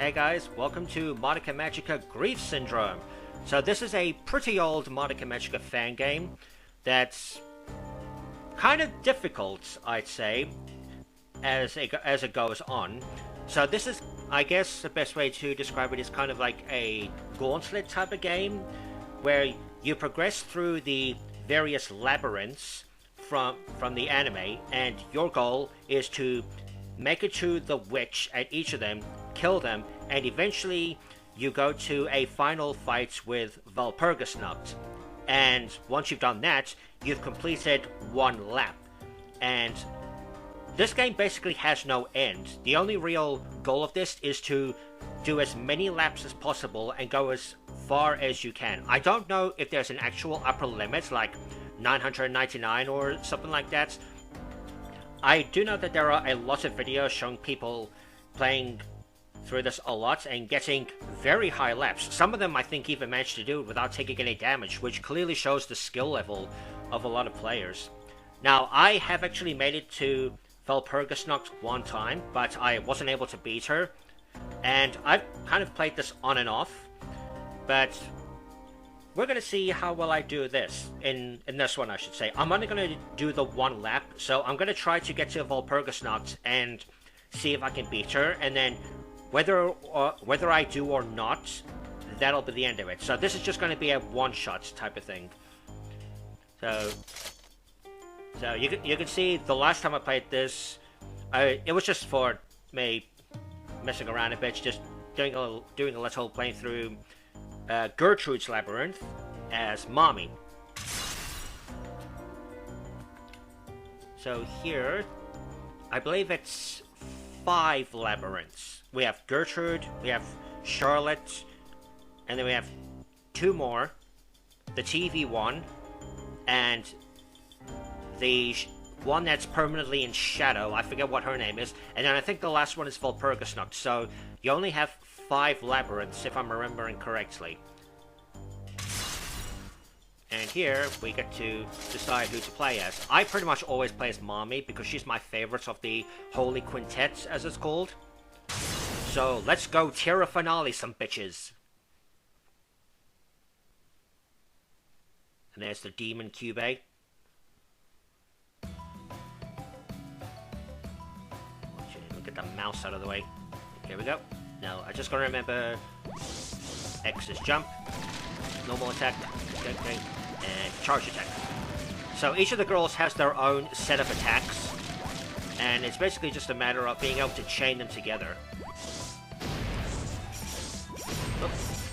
Hey guys, welcome to Madoka Magica Grief Syndrome. So this is a pretty old Madoka Magica fan game that's kind of difficult, I'd say, as it goes on. So this is, I guess, the best way to describe it is kind of like a gauntlet type of game, where you progress through the various labyrinths from the anime, and your goal is to make it to the witch at each of them, kill them, and eventually you go to a final fight with Walpurgisnacht. And once you've done that, you've completed one lap. And this game basically has no end. The only real goal of this is to do as many laps as possible and go as far as you can. I don't know if there's an actual upper limit, like 999 or something like that. I do know that there are a lot of videos showing people playing through this a lot and getting very high laps. Some of them I think even managed to do it without taking any damage, which clearly shows the skill level of a lot of players. Now, I have actually made it to Walpurgisnacht one time, but I wasn't able to beat her. And I've kind of played this on and off, but we're going to see how well I do this, in this one I should say. I'm only going to do the one lap, so I'm going to try to get to Walpurgisnacht and see if I can beat her, and then whether I do or not, that'll be the end of it. So this is just going to be a one-shot type of thing. So you can see the last time I played this, it was just for me messing around a bit, just doing a little playing through Gertrude's Labyrinth as Mami. So here, I believe it's 5 labyrinths. We have Gertrude, we have Charlotte, and then we have 2 more. The TV one, and the one that's permanently in shadow. I forget what her name is. And then I think the last one is Walpurgisnacht. So you only have 5 labyrinths, if I'm remembering correctly. And here, we get to decide who to play as. I pretty much always play as Mami, because she's my favorite of the Holy Quintet, as it's called. So, let's go Terra Finale some bitches. And there's the Demon Cube. Get the mouse out of the way. Here we go. Now, I just gotta remember X is jump, normal attack, okay, and charge attack. So each of the girls has their own set of attacks, and it's basically just a matter of being able to chain them together. Oops.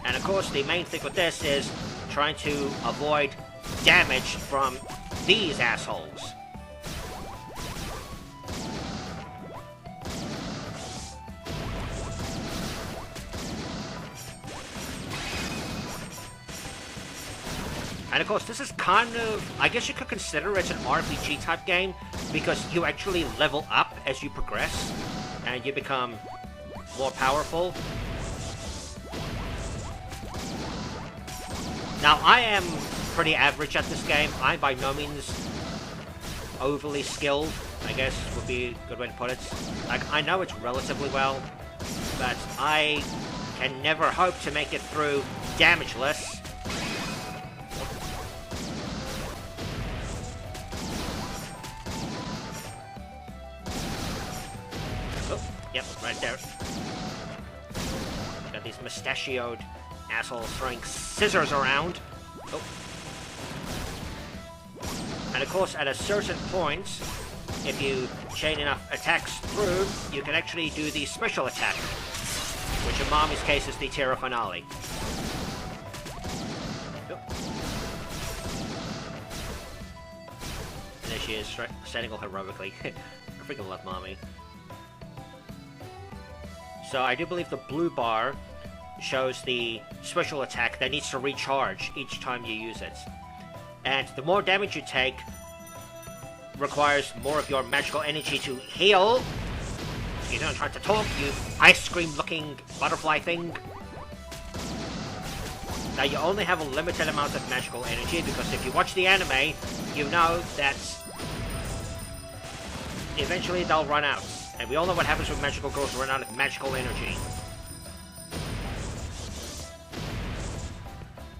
And of course, the main thing with this is trying to avoid damage from these assholes. And of course, this is kind of, I guess you could consider it an RPG type game, because you actually level up as you progress, and you become more powerful. Now, I am pretty average at this game. I'm by no means overly skilled, I guess would be a good way to put it. Like, I know it's relatively well, but I can never hope to make it through damageless. Yep, right there. Got these mustachioed assholes throwing scissors around. Oh. And of course, at a certain point, if you chain enough attacks through, you can actually do the special attack, which in Mami's case is the Terra Finale. Oh. And there she is, standing all heroically. I freaking love Mami. So I do believe the blue bar shows the special attack that needs to recharge each time you use it. And the more damage you take requires more of your magical energy to heal. You don't try to talk, you ice cream looking butterfly thing. Now you only have a limited amount of magical energy, because if you watch the anime, you know that eventually they'll run out. And we all know what happens when magical girls run out of magical energy.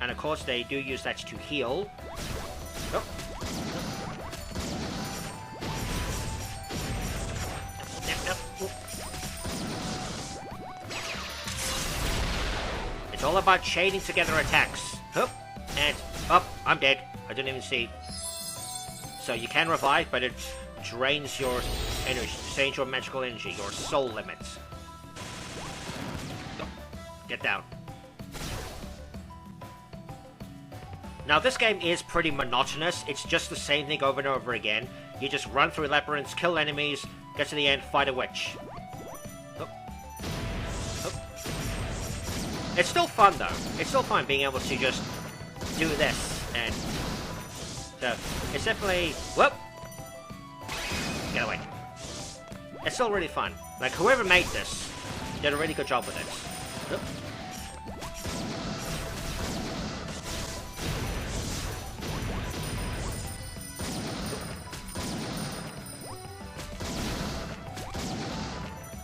And of course, they do use that to heal. Oh. It's all about chaining together attacks. Up and up. I'm dead. I didn't even see. So you can revive, but it drains your energy, drains your magical energy, your soul limits. Go. Get down. Now this game is pretty monotonous. It's just the same thing over and over again. You just run through labyrinths, kill enemies, get to the end, fight a witch. Oh. Oh. It's still fun though. It's still fun being able to just do this, and so it's definitely whoop. Get away. It's still really fun. Like whoever made this did a really good job with it. Whoop.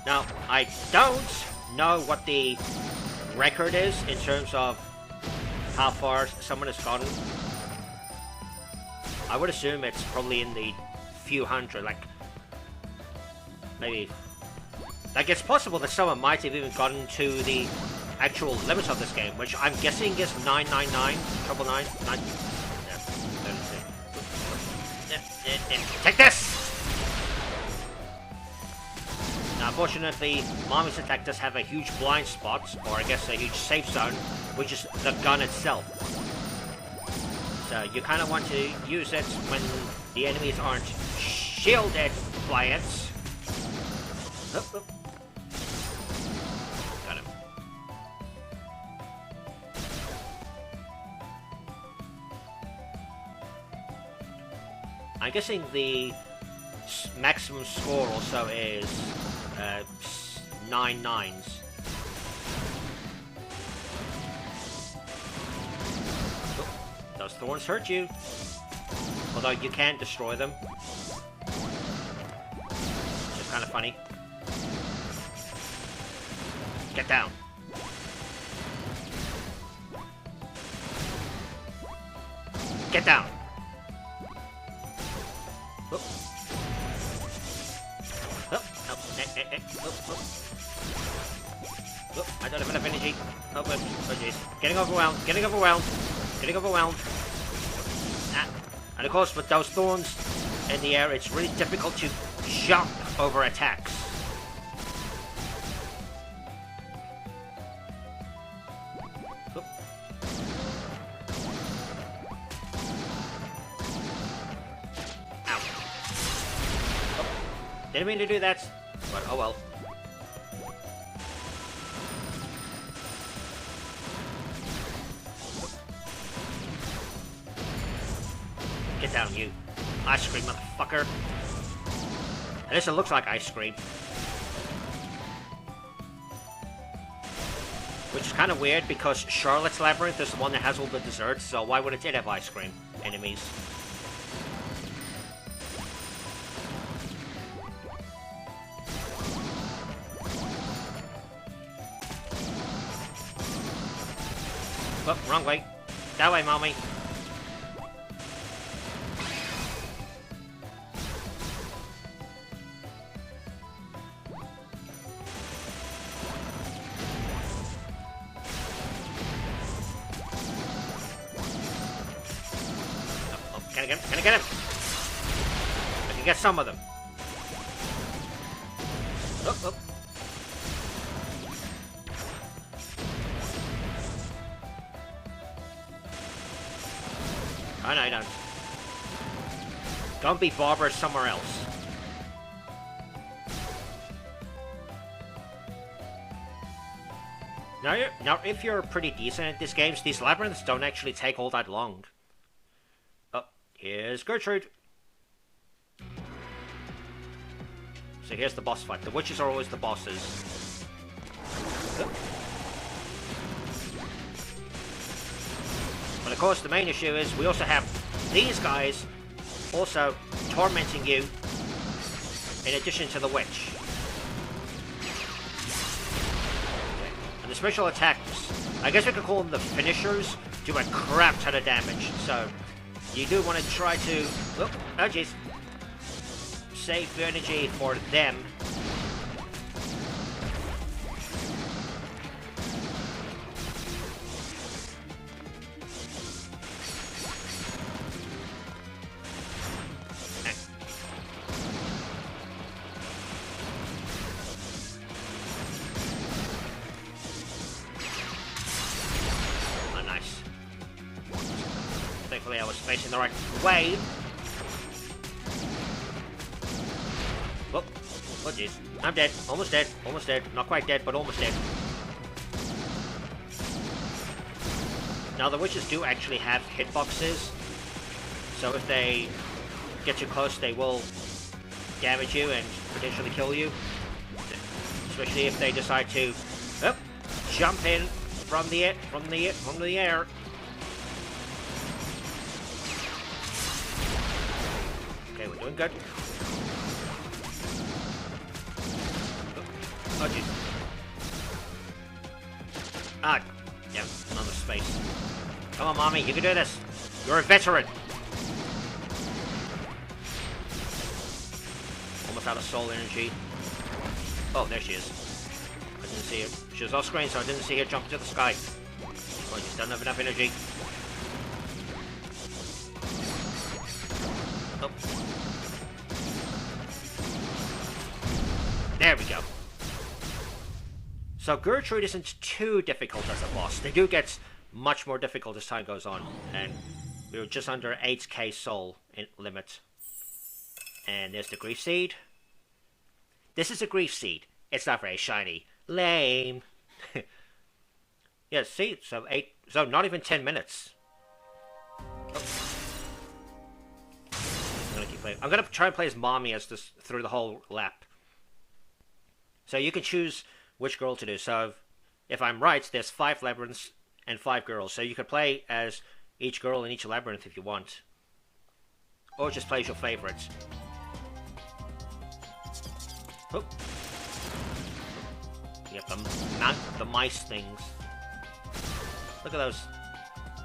Now, I don't know what the record is in terms of how far someone has gotten. I would assume it's probably in the few hundred, like, maybe... Like, it's possible that someone might have even gotten to the actual limit of this game, which I'm guessing is 999, 999, 9... Take this! Now, unfortunately, Mommy's attack does have a huge blind spot, or I guess a huge safe zone, which is the gun itself. So you kind of want to use it when the enemies aren't shielded by it. Oh, oh. Got him. I'm guessing the maximum score also is 9 nines. Oh, those thorns hurt you. Although you can destroy them. It's kind of funny. Get down. Get down. Oh. Oh, I don't have enough energy. Oh, jeez. Getting overwhelmed. Getting overwhelmed. Getting overwhelmed. Ah. And of course, with those thorns in the air, it's really difficult to jump over attacks. Oh. Ow. Oh. Didn't mean to do that. But oh well. Get down, you. Ice cream, motherfucker. At least it looks like ice cream. Which is kind of weird because Charlotte's Labyrinth is the one that has all the desserts, so why would it have ice cream enemies? Oh, wrong way. That way, mommy. Oh, can I get him? Can I get him? I can get some of them. Oh, oh. Oh, no, I don't. Don't be Barbara somewhere else. Now, if you're pretty decent at these games, these labyrinths don't actually take all that long. Oh, here's Gertrude. So here's the boss fight. The witches are always the bosses. Oh. But of course, the main issue is we also have these guys also tormenting you in addition to the witch. And the special attacks, I guess we could call them the finishers, do a crap ton of damage. So you do want to try to, oh jeez, save your energy for them. Thankfully I was facing the right way. Oh jeez. I'm dead. Almost dead. Almost dead. Not quite dead, but almost dead. Now the witches do actually have hitboxes. So if they get too close, they will damage you and potentially kill you. Especially if they decide to jump in from the air. Okay, we're doing good. Oh, jeez. Ah, yeah, another space. Come on, mommy, you can do this. You're a veteran. Almost out of soul energy. Oh, there she is. I didn't see her. She was off screen, so I didn't see her jump into the sky. Oh, just don't have enough energy. Oh. There we go. So Gertrude isn't too difficult as a boss. They do get much more difficult as time goes on. And we were just under 8k soul limit. And there's the Grief Seed. This is a Grief Seed. It's not very shiny. Lame. Yeah, see? So not even 10 minutes. Oh. I'm gonna try and play as mommy as this through the whole lap. So you can choose which girl to do. So if I'm right, there's 5 labyrinths and 5 girls. So you could play as each girl in each labyrinth if you want. Or just play as your favorites. Oh. You have the mice things. Look at those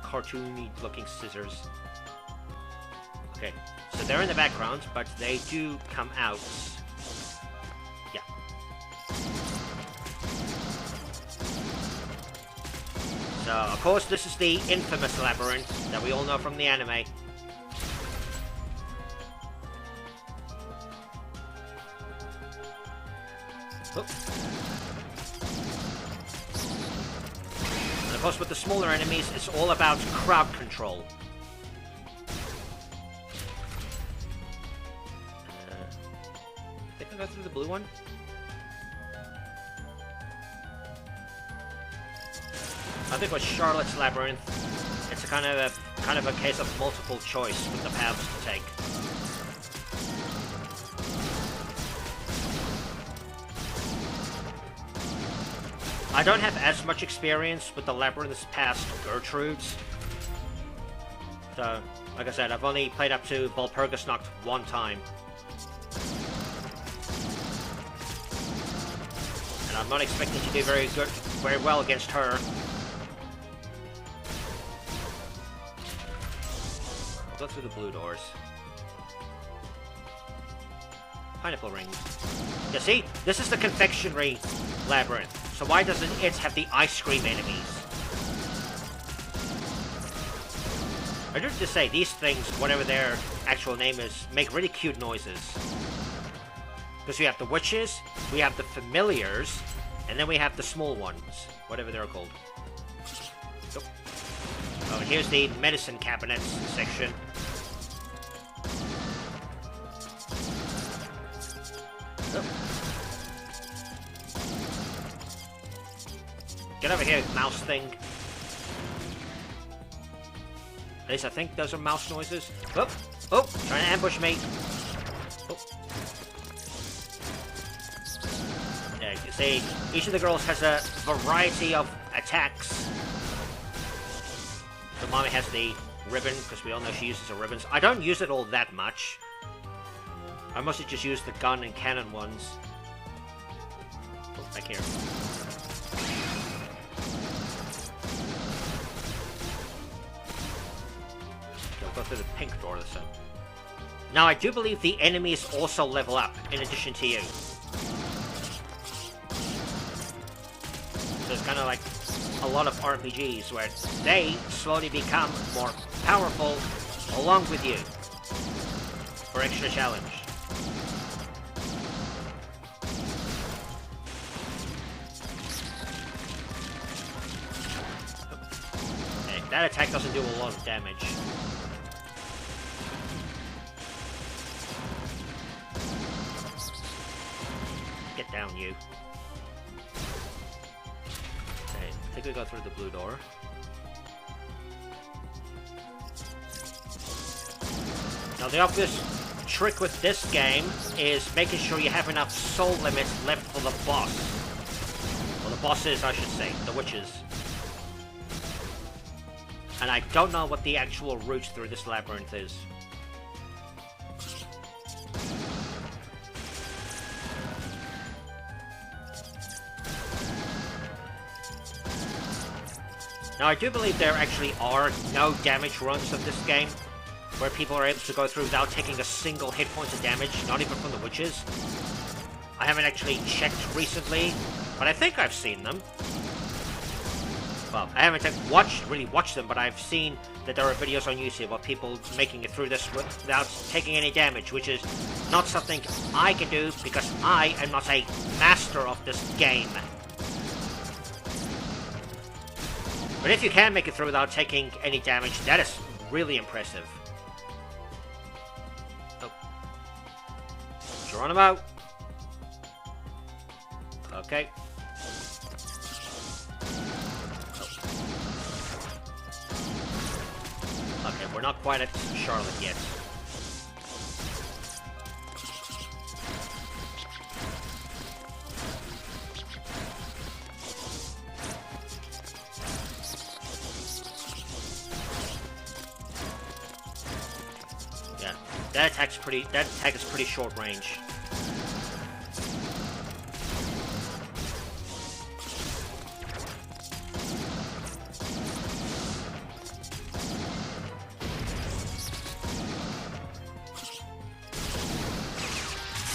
cartoony looking scissors. Okay, so they're in the background, but they do come out. Yeah. So, of course, this is the infamous labyrinth that we all know from the anime. Oh. And of course, with the smaller enemies, it's all about crowd control. I think I go through the blue one. I think with Charlotte's Labyrinth, it's a kind of a case of multiple choice with the paths to take. I don't have as much experience with the labyrinths past Gertrude's. So, like I said, I've only played up to Walpurgisnacht one time. And I'm not expecting to do very well against her. I'll go through the blue doors. Pineapple rings. You see? This is the confectionery labyrinth. So why doesn't it have the ice cream enemies? I do have to say, these things, whatever their actual name is, make really cute noises. Because we have the witches, we have the familiars, and then we have the small ones. Whatever they're called. Oh, and here's the medicine cabinets section. Oh. Get over here, mouse thing. At least I think those are mouse noises. Oh, oh, trying to ambush me. Oh. Yeah, you see, each of the girls has a variety of attacks. So mommy has the ribbon, because we all know she uses her ribbons. I don't use it all that much. I mostly just use the gun and cannon ones. Oh, back here. go through the pink door or so. Now, I do believe the enemies also level up, in addition to you. So it's kind of like a lot of RPGs, where they slowly become more powerful along with you. For extra challenge. Okay, that attack doesn't do a lot of damage. Get down, you. Okay, I think we go through the blue door. Now the obvious trick with this game is making sure you have enough soul limits left for the boss. Or the bosses, I should say, the witches. And I don't know what the actual route through this labyrinth is. Now I do believe there actually are no damage runs of this game, where people are able to go through without taking a single hit point of damage, not even from the witches. I haven't actually checked recently, but I think I've seen them. Well, I haven't really watched them, but I've seen that there are videos on YouTube of people making it through this without taking any damage, which is not something I can do because I am not a master of this game. But if you can make it through without taking any damage, that is really impressive. Geronimo. Okay. Okay, we're not quite at Charlotte yet. Yeah, that attack is pretty short range.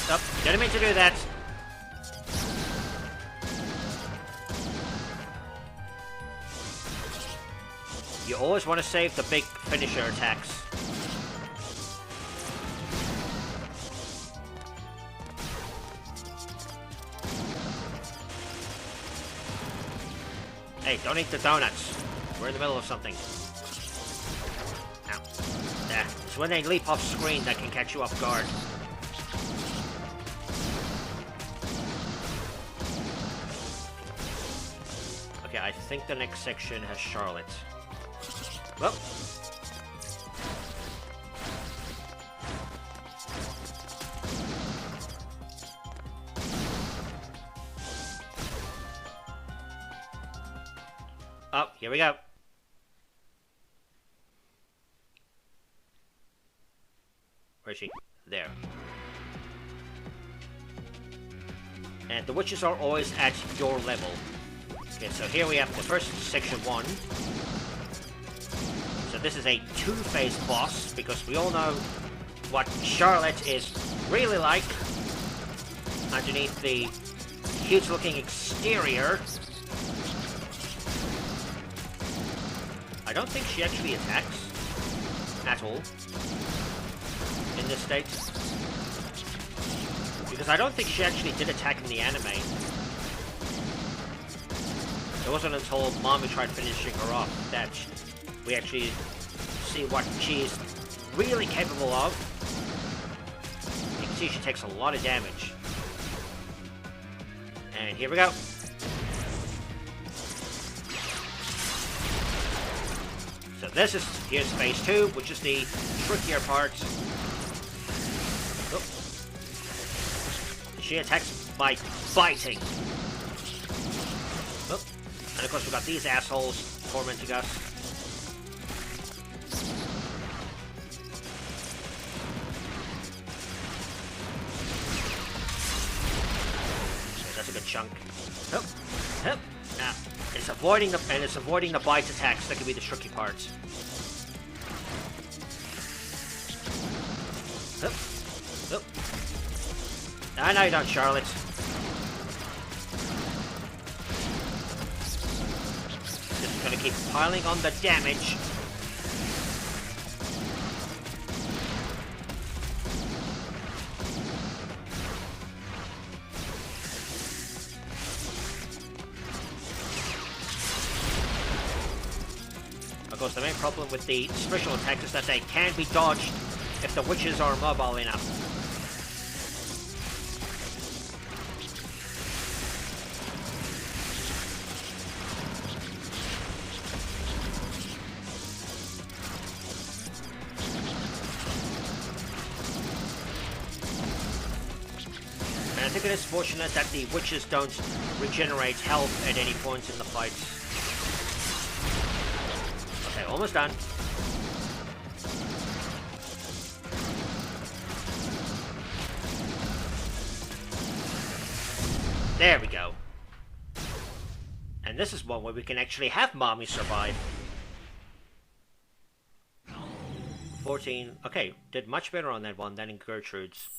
Stop. Didn't mean to do that. You always want to save the big finisher attacks. Hey, don't eat the donuts. We're in the middle of something. Ow. There. It's when they leap off screen that can catch you off guard. Okay, I think the next section has Charlotte. Well. Oh, here we go. Where is she? There. And the witches are always at your level. Okay, so here we have the first section 1. So this is a two-phase boss, because we all know what Charlotte is really like underneath the huge-looking exterior. I don't think she actually attacks at all in this state. Because I don't think she actually did attack in the anime. It wasn't until Mommy tried finishing her off that we actually see what she's really capable of. You can see she takes a lot of damage. And here we go. So here's phase 2, which is the trickier part. Oh. She attacks by biting. Oh. And of course we've got these assholes tormenting us. Okay, that's a good chunk. Oh. Oh. Now, it's avoiding the bite attacks that can be the tricky part. Up. Up. Ah, no, you don't, Charlotte. Just gonna keep piling on the damage. Of course, the main problem with the special attacks is that they can be dodged if the witches are mobile enough. And I think it is fortunate that the witches don't regenerate health at any point in the fight. Okay, almost done. There we go. And this is one where we can actually have Mommy survive. 14. Okay, did much better on that one than in Gertrude's.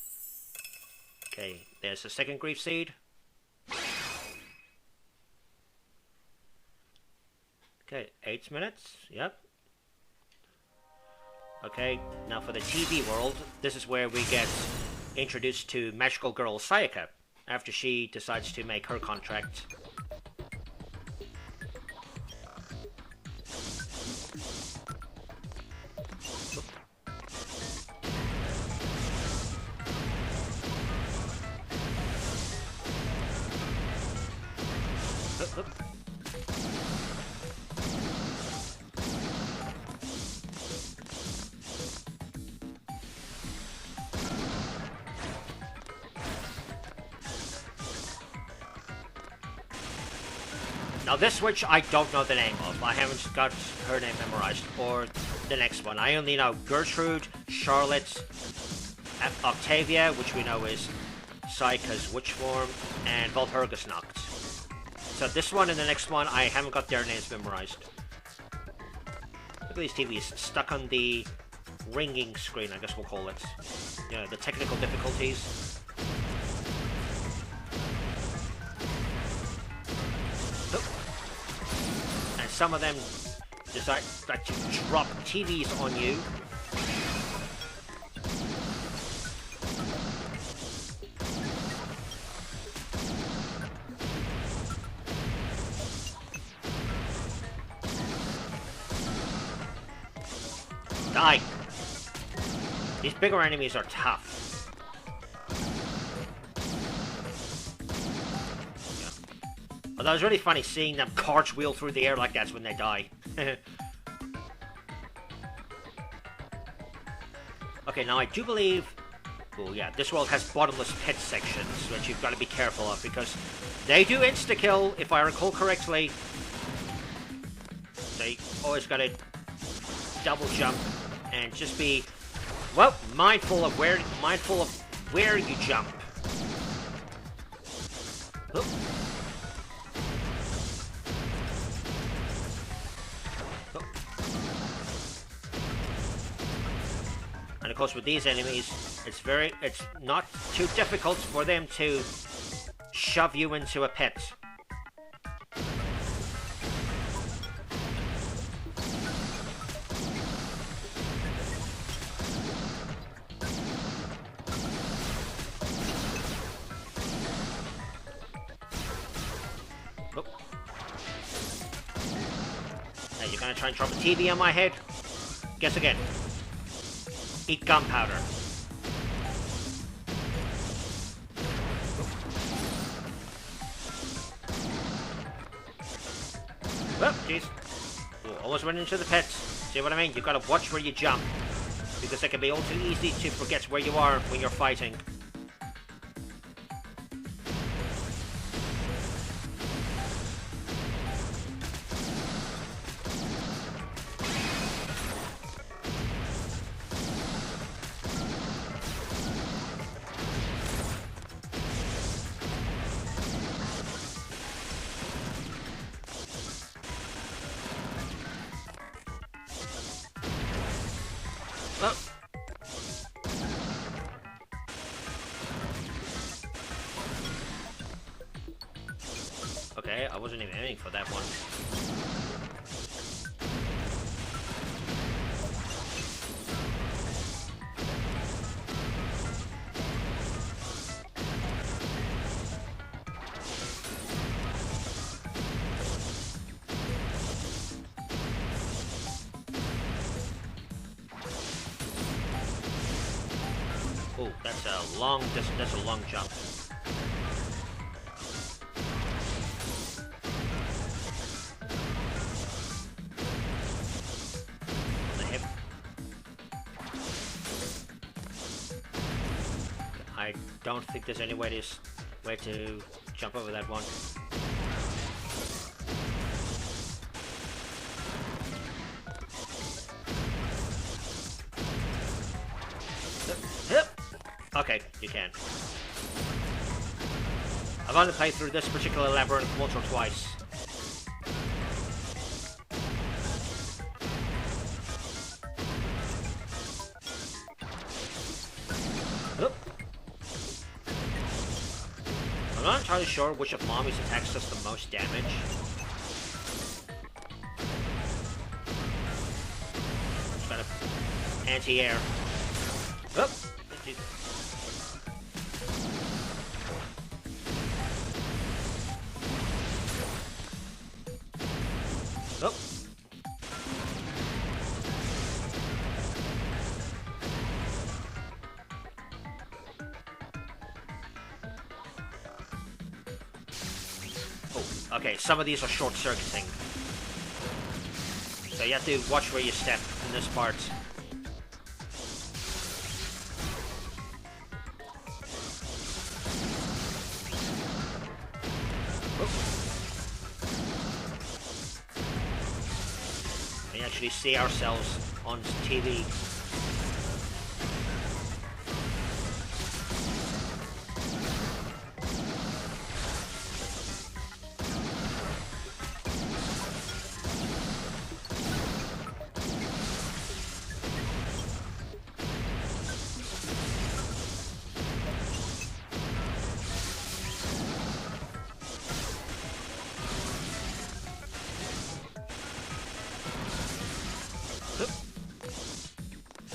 Okay, there's the second grief seed. Okay, 8 minutes. Yep. Okay, now for the TV world, this is where we get introduced to Magical Girl Sayaka after she decides to make her contract. Now this witch I don't know the name of. I haven't got her name memorized, or the next one. I only know Gertrude, Charlotte, Octavia, which we know is Sayaka's witch form, and Walpurgisnacht. So this one and the next one, I haven't got their names memorized. Look at these TVs stuck on the ringing screen, I guess we'll call it. You know, the technical difficulties. Some of them decide to drop TVs on you. Die! These bigger enemies are tough. Although it was really funny seeing them cartwheel through the air like that's when they die. Okay, now I do believe... Oh yeah, this world has bottomless pit sections, which you've got to be careful of, because they do insta-kill, if I recall correctly. They always got to double jump and just be, well, mindful of where you jump. Oh. And of course with these enemies, it's not too difficult for them to shove you into a pit. Oh. Hey, you're gonna try and drop a TV on my head? Guess again. Eat gunpowder. Oh, jeez. Almost went into the pit. See what I mean? You've got to watch where you jump, because it can be all too easy to forget where you are when you're fighting. wasn't even aiming for that one. Oh, that's a long jump. On the hip. I don't think there's any way to jump over that one. Okay, you can. I've only played through this particular labyrinth once or twice. Oop. I'm not entirely sure which of Mommy's attacks does the most damage. Just got a anti-air. Oop. Oh. Oh, okay, some of these are short-circuiting. So you have to watch where you step in this part. We actually see ourselves on TV.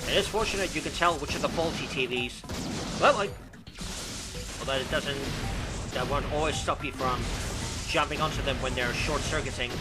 It is fortunate you can tell which are the faulty TVs. Well, although it doesn't... That won't always stop you from jumping onto them when they're short-circuiting.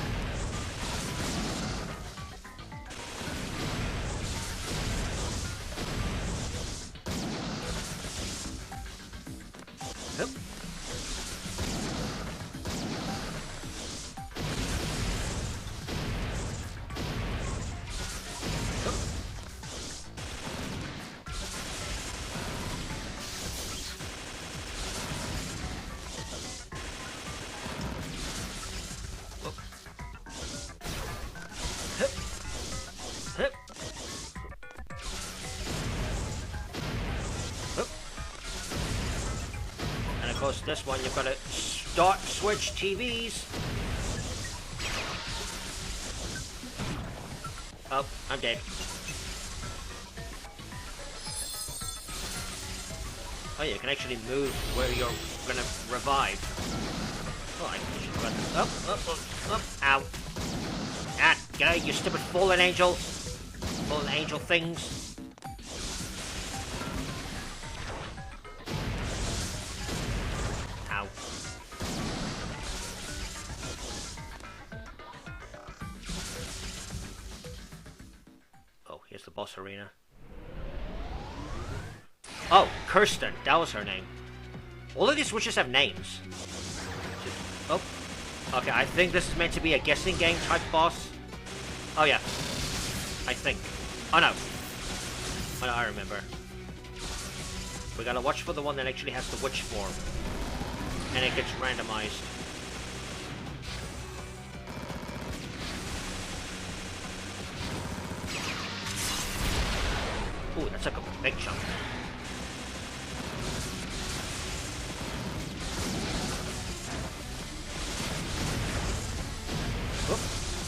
And of course, this one you've got to switch TVs. Oh, I'm dead. Oh, you can actually move where you're gonna revive. Oh, I should have got this. Ow. Ah, get out, you stupid fallen angels. Fallen angel things. Ow. Oh, here's the boss arena. Oh, Kirsten. That was her name. All of these witches have names. Oh. Okay, I think this is meant to be a guessing game type boss. Oh, yeah. I think. Oh, no. Oh, no, I remember. We gotta watch for the one that actually has the witch form. And it gets randomized. Ooh, that's like a big chunk.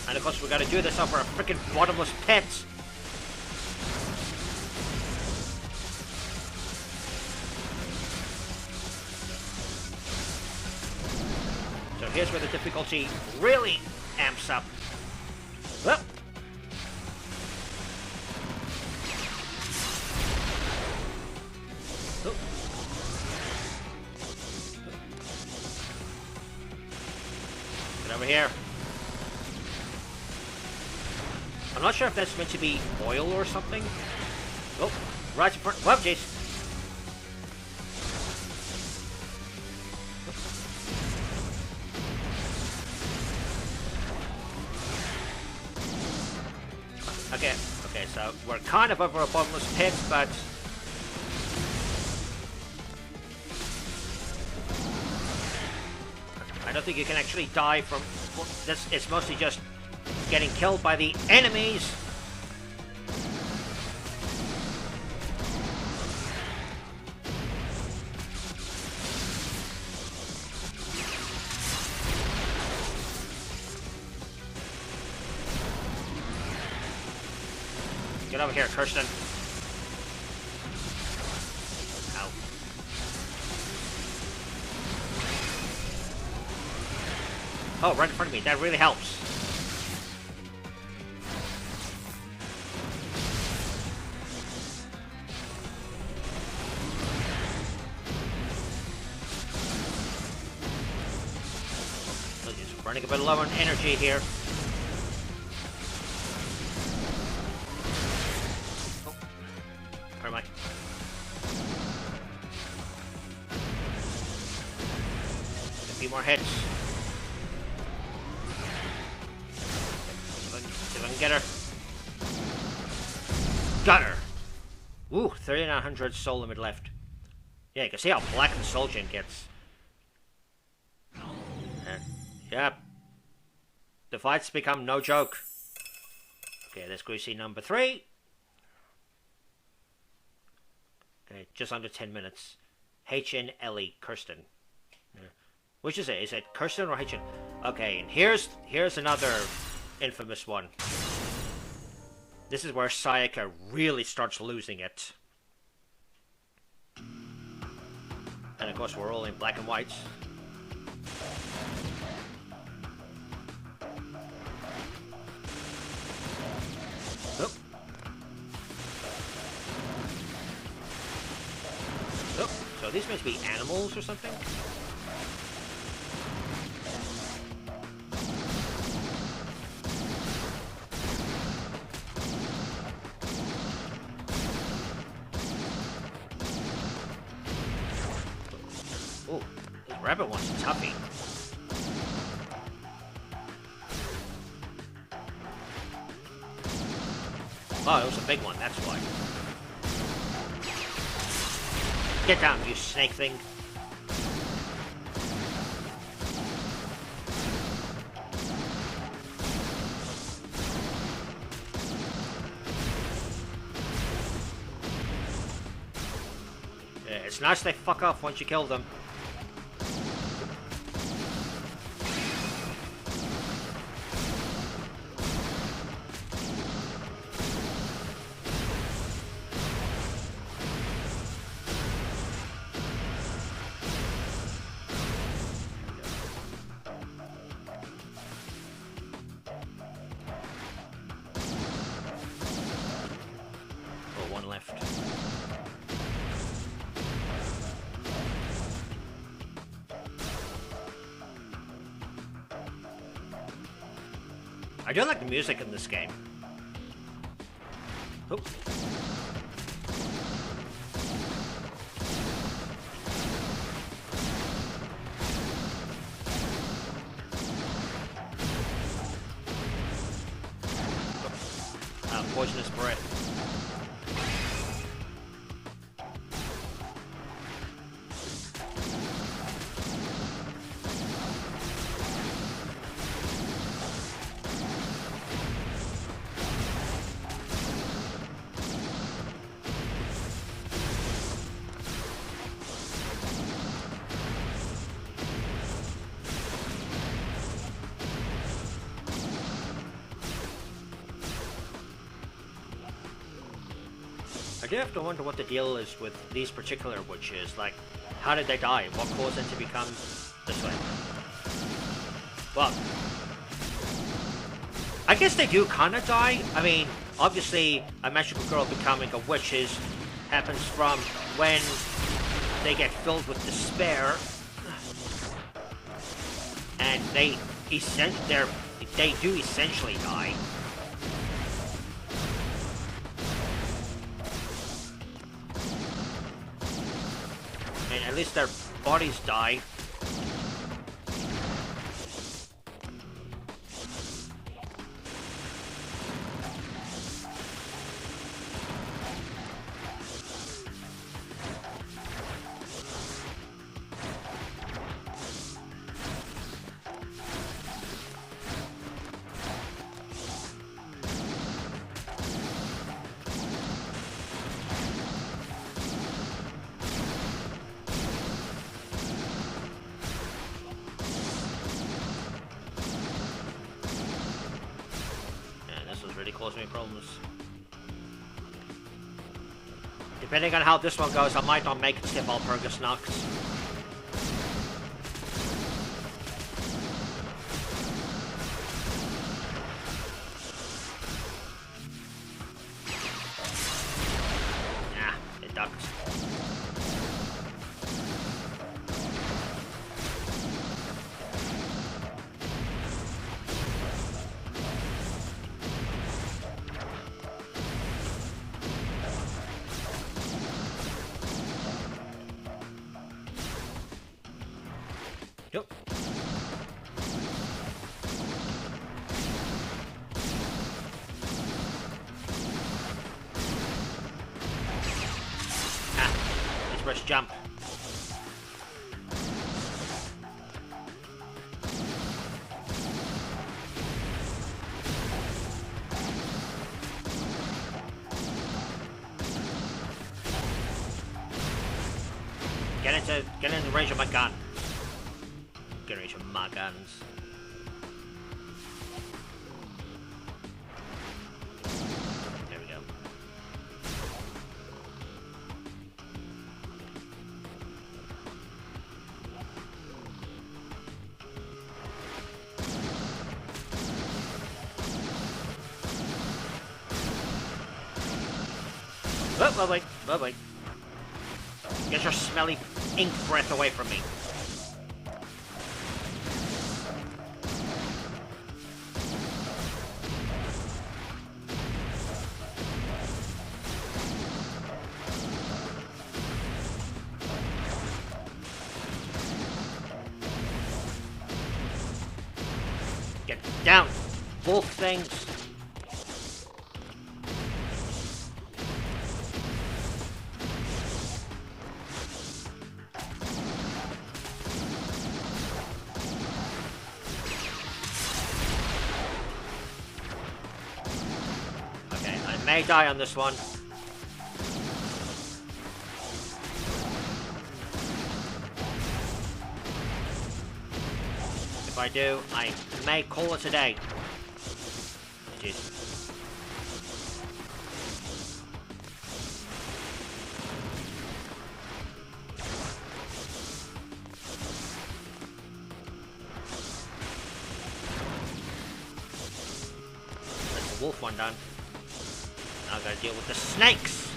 And of course we gotta do this over a freaking bottomless pit. So here's where the difficulty really amps up. Well. Oh. Get over here. I'm not sure if that's meant to be oil or something. Oh, right in front. Whoa, jeez. Okay, so we're kind of over a bottomless pit, but I don't think you can actually die from this. It's mostly just getting killed by the enemies. Get over here, Kirsten. Ow. Oh, right in front of me. That really helps. Just running a bit low on energy here. Where am I? A few more hits. See if I can get her. Got her! Ooh, 3,900 soul limit left. Yeah, you can see how black the soul gen gets. Yeah. The fights become no joke. Okay, there's greasy number 3. Okay, just under 10 minutes. HN Kirsten. Yeah. Which is it? Is it Kirsten or HN? Okay, and here's another infamous one. This is where Sayaka really starts losing it. And of course we're all in black and white. Oh. Oh, so are these meant to be animals or something? Oh, this rabbit one's toughy. Oh, it was a big one, that's why. Get down, you snake thing. Yeah, it's nice they fuck off once you kill them. I do like the music in this game. Oh. Poisonous breath. I do have to wonder what the deal is with these particular witches. Like, how did they die? What caused them to become this way? Well, I guess they do kind of die. I mean, obviously, a magical girl becoming a witch happens from when they get filled with despair, and they do essentially die. And at least their bodies die. Cause me problems. Depending on how this one goes, I might not make it to Walpurgis Nox. Nah, it ducked. Yep. Let's press jump. Get in the range of my gun. Get in range of my guns. There we go. Oh, lovely, lovely. Get your smelly ink breath away from me. Get down, wolf things. May die on this one. If I do, I may call it a day. Jeez. That's the wolf one done. Now I gotta deal with the snakes!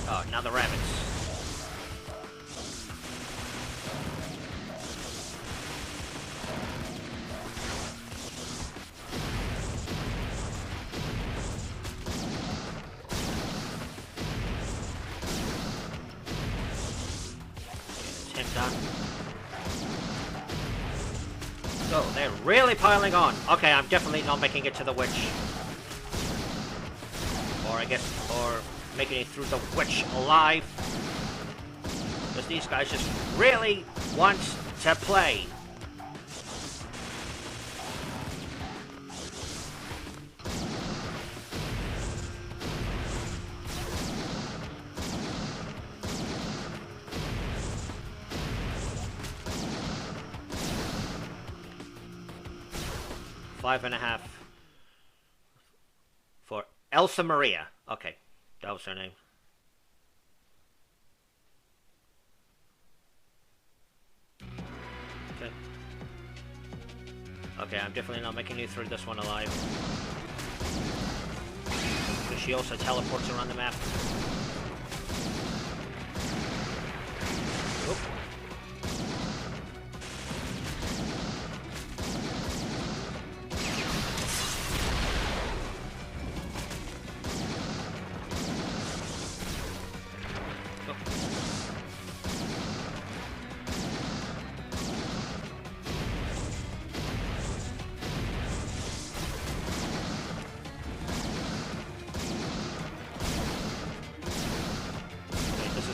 Oh, now the rabbits. So, they're really piling on. Okay, I'm definitely not making it to the witch. Or I guess, or making it through the witch alive. Because these guys just really want to play. 5.5 for Elsa Maria. Okay, that was her name. Okay. Okay, I'm definitely not making it through this one alive. Because she also teleports around the map. Oop.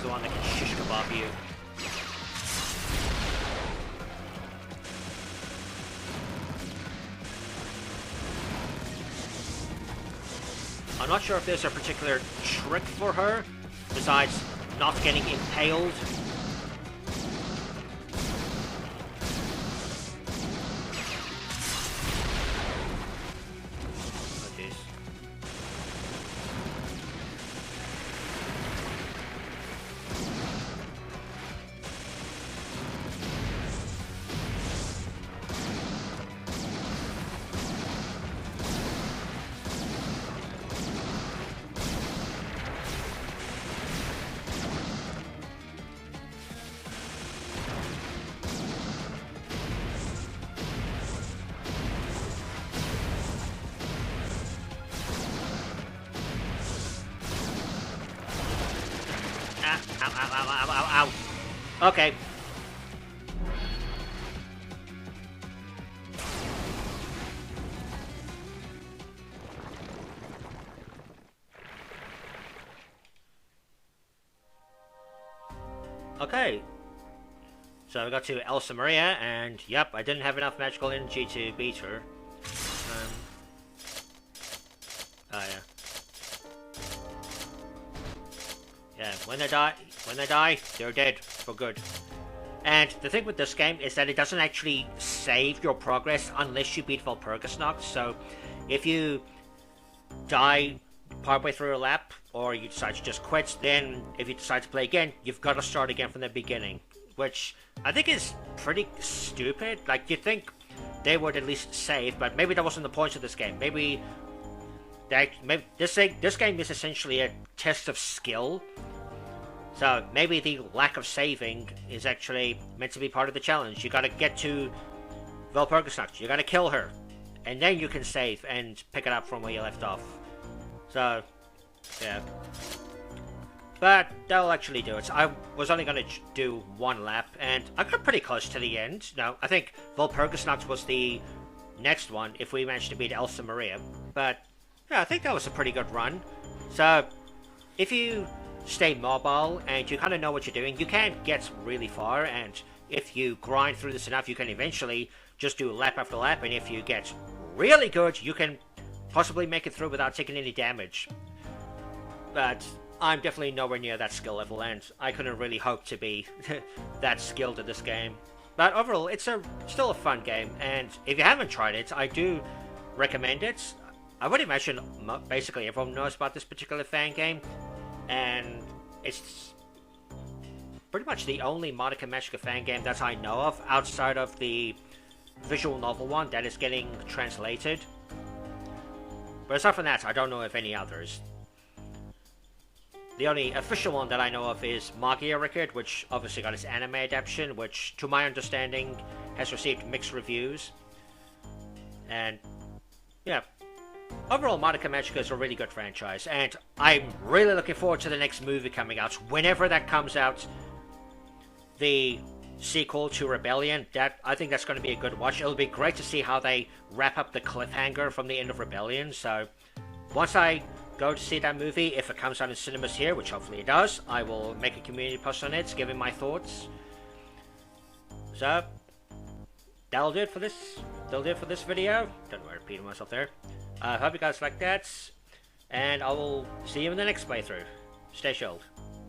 One that can shish kebab you. I'm not sure if there's a particular trick for her, besides not getting impaled. Oh jeez. Ow, ow, ow, ow, ow, ow. Okay. Okay. So we got to Elsa Maria, and yep, I didn't have enough magical energy to beat her. Oh yeah. Yeah, when they die, they're dead for good. And the thing with this game is that it doesn't actually save your progress unless you beat Walpurgis Nacht. So if you die partway through a lap, or you decide to just quit, then if you decide to play again, you've got to start again from the beginning. Which I think is pretty stupid. Like, you'd think they would at least save, but maybe that wasn't the point of this game. Maybe this game is essentially a test of skill. So maybe the lack of saving is actually meant to be part of the challenge. You gotta get to Walpurgis Nacht, you gotta kill her, and then you can save and pick it up from where you left off. So, yeah. But that'll actually do it. I was only gonna do one lap, and I got pretty close to the end. Now, I think Walpurgis Nacht was the next one, if we managed to beat Elsa Maria. But, yeah, I think that was a pretty good run. So, if you stay mobile and you kind of know what you're doing, you can get really far, and if you grind through this enough, you can eventually just do lap after lap, and if you get really good, you can possibly make it through without taking any damage. But I'm definitely nowhere near that skill level, and I couldn't really hope to be that skilled at this game. But overall, it's still a fun game, and if you haven't tried it, I do recommend it. I would imagine basically everyone knows about this particular fan game, and it's pretty much the only Madoka Magica fan game that I know of outside of the visual novel one that is getting translated. But aside from that, I don't know of any others. The only official one that I know of is Magia Record, which obviously got its anime adaptation, which, to my understanding, has received mixed reviews. And, yeah, overall, Madoka Magica is a really good franchise, and I'm really looking forward to the next movie coming out. Whenever that comes out, the sequel to Rebellion, I think that's going to be a good watch. It'll be great to see how they wrap up the cliffhanger from the end of Rebellion. So, once I go to see that movie, if it comes out in cinemas here, which hopefully it does, I will make a community post on it, giving my thoughts. So, that'll do it for this video. Don't worry, repeating myself there. I hope you guys like that, and I will see you in the next playthrough. Stay chilled.